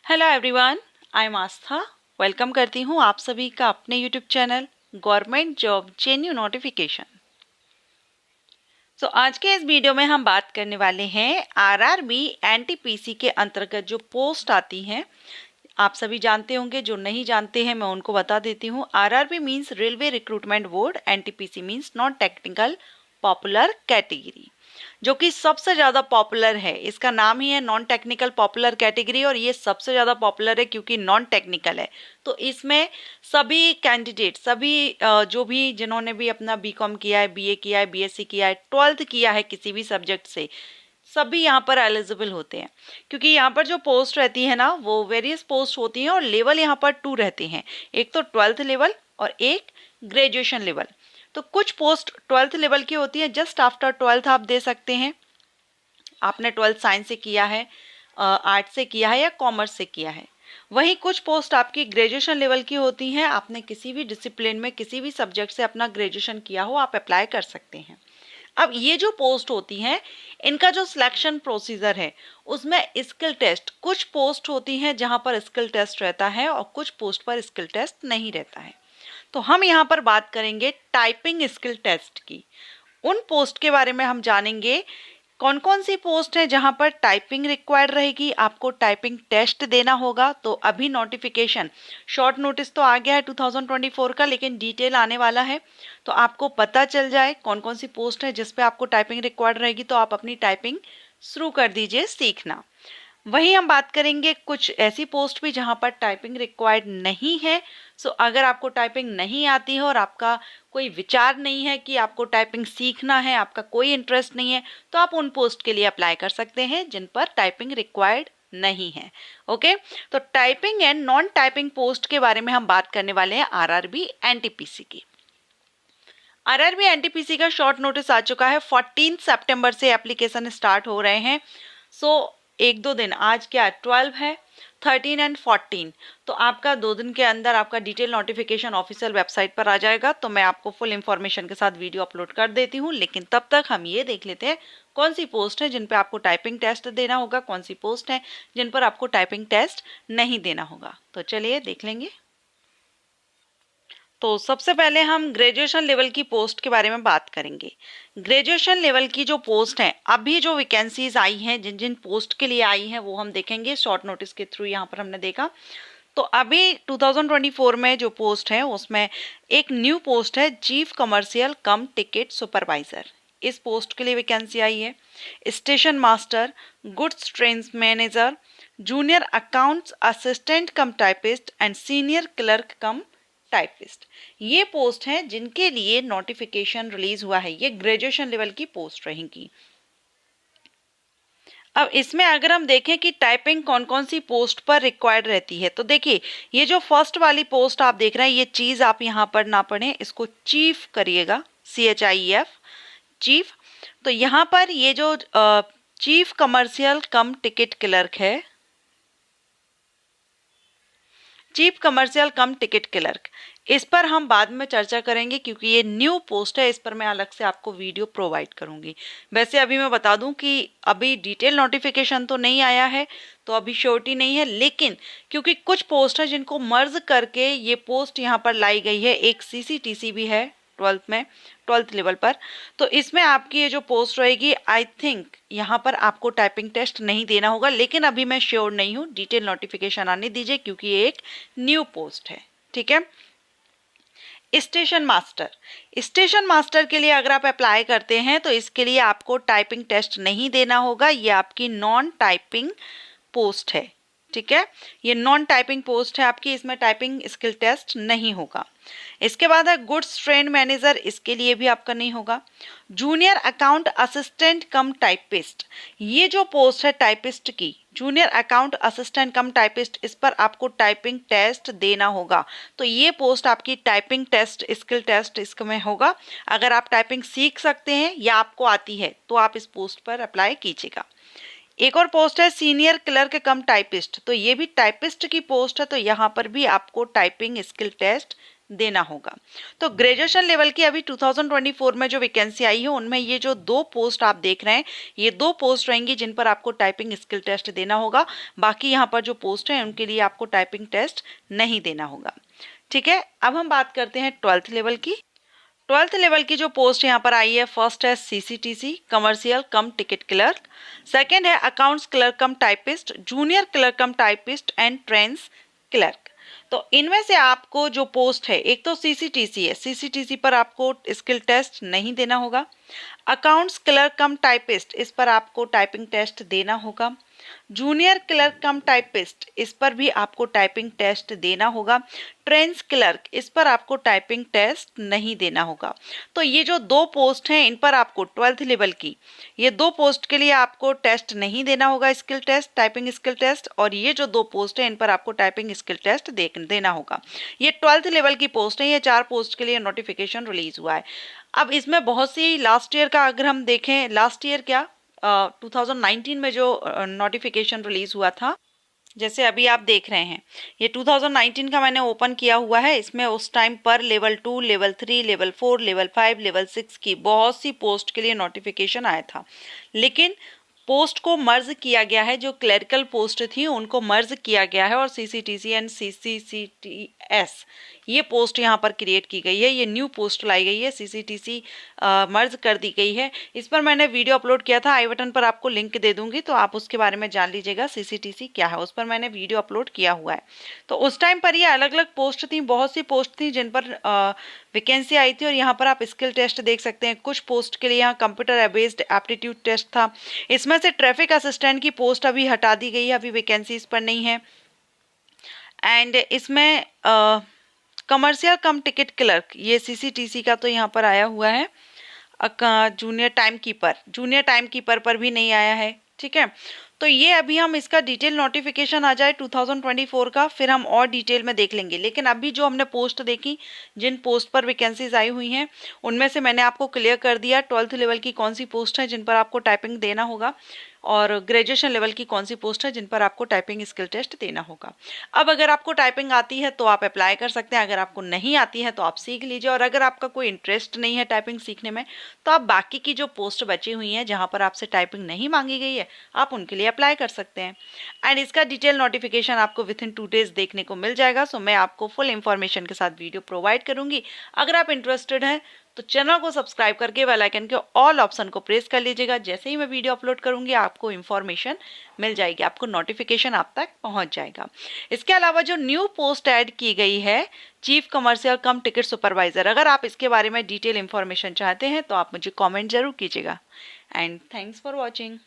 Hello everyone, I am Aastha. Welcome करती हूँ आप सभी का अपने YouTube channel government job जेन्यू notification. आज के इस वीडियो में हम बात करने वाले हैं आरआरबी एनटीपीसी के अंतर्गत जो पोस्ट आती हैं। आप सभी जानते होंगे, जो नहीं जानते हैं मैं उनको बता देती हूँ। RRB means railway recruitment board, NTPC means non technical popular category, जो कि सबसे ज़्यादा पॉपुलर है। इसका नाम ही है नॉन टेक्निकल पॉपुलर कैटेगरी और ये सबसे ज़्यादा पॉपुलर है क्योंकि नॉन टेक्निकल है। तो इसमें सभी कैंडिडेट, सभी जो भी जिन्होंने भी अपना बीकॉम किया है, बीए किया है, बीएससी किया है, 12th किया है किसी भी सब्जेक्ट से, सभी यहाँ पर एलिजिबल होते हैं। क्योंकि यहाँ पर जो पोस्ट रहती है ना, वो वेरियस पोस्ट होती हैं और लेवल यहाँ पर 2 रहते हैं। एक तो 12th लेवल और एक ग्रेजुएशन लेवल। तो कुछ पोस्ट 12th लेवल की होती है, जस्ट आफ्टर 12th आप दे सकते हैं। आपने 12th साइंस से किया है, आर्ट से किया है या कॉमर्स से किया है। वहीं कुछ पोस्ट आपकी ग्रेजुएशन लेवल की होती हैं, आपने किसी भी डिसिप्लिन में किसी भी सब्जेक्ट से अपना ग्रेजुएशन किया हो, आप अप्लाई कर सकते हैं। अब ये जो पोस्ट होती हैं, इनका जो सिलेक्शन प्रोसीजर है उसमें स्किल टेस्ट, कुछ पोस्ट होती हैं जहां पर स्किल टेस्ट रहता है और कुछ पोस्ट पर स्किल टेस्ट नहीं रहता है। तो हम यहाँ पर बात करेंगे टाइपिंग स्किल टेस्ट की। उन पोस्ट के बारे में हम जानेंगे कौन कौन सी पोस्ट है जहां पर टाइपिंग रिक्वायर्ड रहेगी, आपको टाइपिंग टेस्ट देना होगा। तो अभी नोटिफिकेशन, शॉर्ट नोटिस तो आ गया है 2024 का, लेकिन डिटेल आने वाला है। तो आपको पता चल जाए कौन कौन सी पोस्ट है जिस पे आपको टाइपिंग रिक्वायर्ड रहेगी, तो आप अपनी टाइपिंग शुरू कर दीजिए सीखना। वहीं हम बात करेंगे कुछ ऐसी पोस्ट भी जहां पर टाइपिंग रिक्वायर्ड नहीं है। अगर आपको टाइपिंग नहीं आती है और आपका कोई विचार नहीं है कि आपको टाइपिंग सीखना है, आपका कोई इंटरेस्ट नहीं है, तो आप उन पोस्ट के लिए अप्लाई कर सकते हैं जिन पर टाइपिंग रिक्वायर्ड नहीं है। ओके, तो typing and non typing post के बारे में हम बात करने वाले हैं आरआरबी एनटीपीसी की। आरआरबी एनटीपीसी का शॉर्ट नोटिस आ चुका है। 14 सितंबर से एप्लीकेशन स्टार्ट हो रहे हैं। एक दो दिन, आज क्या 12 है, 13 एंड 14, तो आपका 2 दिन के अंदर आपका डिटेल नोटिफिकेशन ऑफिशियल वेबसाइट पर आ जाएगा। तो मैं आपको फुल इंफॉर्मेशन के साथ वीडियो अपलोड कर देती हूँ, लेकिन तब तक हम ये देख लेते हैं कौन सी पोस्ट है जिन पर आपको टाइपिंग टेस्ट देना होगा, कौन सी पोस्ट है जिन पर आपको टाइपिंग टेस्ट नहीं देना होगा। तो चलिए देख लेंगे। तो सबसे पहले हम ग्रेजुएशन लेवल की पोस्ट के बारे में बात करेंगे। ग्रेजुएशन लेवल की जो पोस्ट है, अभी जो वैकेंसीज आई हैं, जिन जिन पोस्ट के लिए आई हैं वो हम देखेंगे शॉर्ट नोटिस के थ्रू। यहाँ पर हमने देखा तो अभी 2024 में जो पोस्ट है उसमें एक न्यू पोस्ट है, chief commercial cum ticket supervisor. इस पोस्ट के लिए वैकेंसी आई है। Station master, goods train manager, junior accounts assistant come typist and senior clerk cum typist, ये पोस्ट हैं जिनके लिए नोटिफिकेशन रिलीज हुआ है। ये ग्रेजुएशन लेवल की पोस्ट रहेंगी। अब इसमें अगर हम देखें कि टाइपिंग कौन कौन सी पोस्ट पर रिक्वायर्ड रहती है, तो देखिए ये जो फर्स्ट वाली पोस्ट आप देख रहे हैं, ये चीज आप यहाँ पर ना पढ़ें, इसको चीफ करिएगा, CHIEF, चीफ। तो यहाँ पर ये जो chief commercial cum ticket clerk है, chief commercial cum ticket clerk, इस पर हम बाद में चर्चा करेंगे क्योंकि ये न्यू पोस्ट है। इस पर मैं अलग से आपको वीडियो प्रोवाइड करूंगी। वैसे अभी मैं बता दूं कि अभी डिटेल नोटिफिकेशन तो नहीं आया है, तो अभी श्योरिटी नहीं है, लेकिन क्योंकि कुछ पोस्ट है जिनको मर्ज करके ये पोस्ट यहाँ पर लाई गई है। एक CCTC भी है 12th लेवल पर। तो इसमें आपकी ये जो पोस्ट रहेगी, आई थिंक यहाँ पर आपको टाइपिंग टेस्ट नहीं देना होगा, लेकिन अभी मैं श्योर नहीं हूँ। डिटेल नोटिफिकेशन आने दीजिए क्योंकि ये एक न्यू पोस्ट है। ठीक है। स्टेशन मास्टर, स्टेशन मास्टर के लिए अगर आप अप्लाई करते हैं तो इसके लिए आपको टाइपिंग टेस्ट नहीं देना होगा। ये आपकी नॉन टाइपिंग पोस्ट है। ठीक है, ये नॉन टाइपिंग पोस्ट है आपकी, इसमें टाइपिंग स्किल टेस्ट नहीं होगा। इसके बाद है गुड्स ट्रेन मैनेजर, इसके लिए भी आपका नहीं होगा। जूनियर अकाउंट असिस्टेंट कम टाइपिस्ट, ये जो पोस्ट है टाइपिस्ट की, जूनियर अकाउंट असिस्टेंट कम टाइपिस्ट, इस पर आपको टाइपिंग टेस्ट देना होगा। तो ये पोस्ट आपकी टाइपिंग टेस्ट, स्किल टेस्ट इसमें होगा। अगर आप टाइपिंग सीख सकते हैं या आपको आती है तो आप इस पोस्ट पर अप्लाई कीजिएगा। एक और पोस्ट है सीनियर क्लर्क कम टाइपिस्ट, तो ये भी टाइपिस्ट की पोस्ट है। तो यहाँ पर भी आपको टाइपिंग स्किल टेस्ट देना होगा। तो ग्रेजुएशन लेवल की अभी 2024 में जो वैकेंसी आई है उनमें ये जो 2 पोस्ट आप देख रहे हैं, ये 2 पोस्ट रहेंगी जिन पर आपको टाइपिंग स्किल टेस्ट देना होगा। बाकी यहाँ पर जो पोस्ट हैं उनके लिए आपको टाइपिंग टेस्ट नहीं देना होगा। ठीक है, अब हम बात करते हैं 12th लेवल की। 12th लेवल की जो पोस्ट यहाँ पर आई है, फर्स्ट है CCTC commercial cum ticket clerk, second है accounts clerk cum typist, junior clerk cum typist and trains clerk. तो इनमें से आपको जो पोस्ट है, एक तो सीसीटीसी है, सीसीटीसी पर आपको स्किल टेस्ट नहीं देना होगा। अकाउंट्स क्लर्क कम टाइपिस्ट, इस पर आपको टाइपिंग टेस्ट देना होगा। जूनियर क्लर्क कम टाइपिस्ट, इस पर भी आपको टाइपिंग टेस्ट देना होगा। ट्रेंस क्लर्क, इस पर आपको टाइपिंग टेस्ट नहीं देना होगा। तो ये जो 2 पोस्ट हैं इन पर आपको 12th लेवल की, ये 2 पोस्ट के लिए आपको टेस्ट नहीं देना होगा skill test, typing skill test, और ये जो 2 पोस्ट हैं इन पर आपको टाइपिंग स्किल टेस्ट देना होगा। ये 12th लेवल की पोस्ट है, ये 4 पोस्ट के लिए नोटिफिकेशन रिलीज हुआ है। अब इसमें बहुत सी लास्ट ईयर का अगर हम देखें, लास्ट ईयर क्या 2019 में जो नोटिफिकेशन रिलीज हुआ था, जैसे अभी आप देख रहे हैं, ये 2019 का मैंने ओपन किया हुआ है। इसमें उस टाइम पर level 2, level 3, level 4, level 5, level 6 की बहुत सी पोस्ट के लिए नोटिफिकेशन आया था, लेकिन पोस्ट को मर्ज किया गया है। जो क्लरिकल पोस्ट थी उनको मर्ज किया गया है और सीसीटीसी एंड सीसीसीटीएस ये पोस्ट यहाँ पर क्रिएट की गई है, ये न्यू पोस्ट लाई गई है, सीसीटीसी मर्ज कर दी गई है। इस पर मैंने वीडियो अपलोड किया था, आई बटन पर आपको लिंक दे दूंगी, तो आप उसके बारे में जान लीजिएगा सीसीटीसी क्या है, उस पर मैंने वीडियो अपलोड किया हुआ है। तो उस टाइम पर ये अलग अलग पोस्ट थी, बहुत सी पोस्ट थी जिन पर वैकेंसी आई थी, और यहाँ पर आप स्किल टेस्ट देख सकते हैं। कुछ पोस्ट के लिए यहाँ कंप्यूटर बेस्ड एप्टीट्यूड टेस्ट था। इसमें से ट्रैफिक असिस्टेंट की पोस्ट अभी हटा दी गई है, अभी वैकेंसी इस पर नहीं है। एंड इसमें कमर्शियल कम टिकट क्लर्क, ये सीसीटीसी का तो यहाँ पर आया हुआ है। जूनियर टाइम कीपर पर भी नहीं आया है। ठीक है, तो ये अभी हम इसका डिटेल नोटिफिकेशन आ जाए 2024 का, फिर हम और डिटेल में देख लेंगे। लेकिन अभी जो हमने पोस्ट देखी, जिन पोस्ट पर वैकेंसीज आई हुई हैं, उनमें से मैंने आपको क्लियर कर दिया 12th लेवल की कौन सी पोस्ट है जिन पर आपको टाइपिंग देना होगा, और ग्रेजुएशन लेवल की कौन सी पोस्ट है जिन पर आपको टाइपिंग स्किल टेस्ट देना होगा। अब अगर आपको टाइपिंग आती है तो आप अप्लाई कर सकते हैं, अगर आपको नहीं आती है तो आप सीख लीजिए, और अगर आपका कोई इंटरेस्ट नहीं है टाइपिंग सीखने में तो आप बाकी की जो पोस्ट बची हुई हैं जहां पर आपसे टाइपिंग नहीं मांगी गई है, आप उनके लिए अप्लाई कर सकते हैं। एंड इसका डिटेल नोटिफिकेशन आपको विथिन 2 डेज देखने को मिल जाएगा। सो मैं आपको फुल इंफॉर्मेशन के साथ वीडियो प्रोवाइड करूंगी। अगर आप इंटरेस्टेड हैं तो चैनल को सब्सक्राइब करके बेल आइकन के ऑल ऑप्शन को प्रेस कर लीजिएगा। जैसे ही मैं वीडियो अपलोड करूंगी आपको इन्फॉर्मेशन मिल जाएगी, आपको नोटिफिकेशन आप तक पहुंच जाएगा। इसके अलावा जो न्यू पोस्ट ऐड की गई है, chief commercial cum ticket supervisor, अगर आप इसके बारे में डिटेल इन्फॉर्मेशन चाहते हैं तो आप मुझे कॉमेंट जरूर कीजिएगा। And thanks for watching.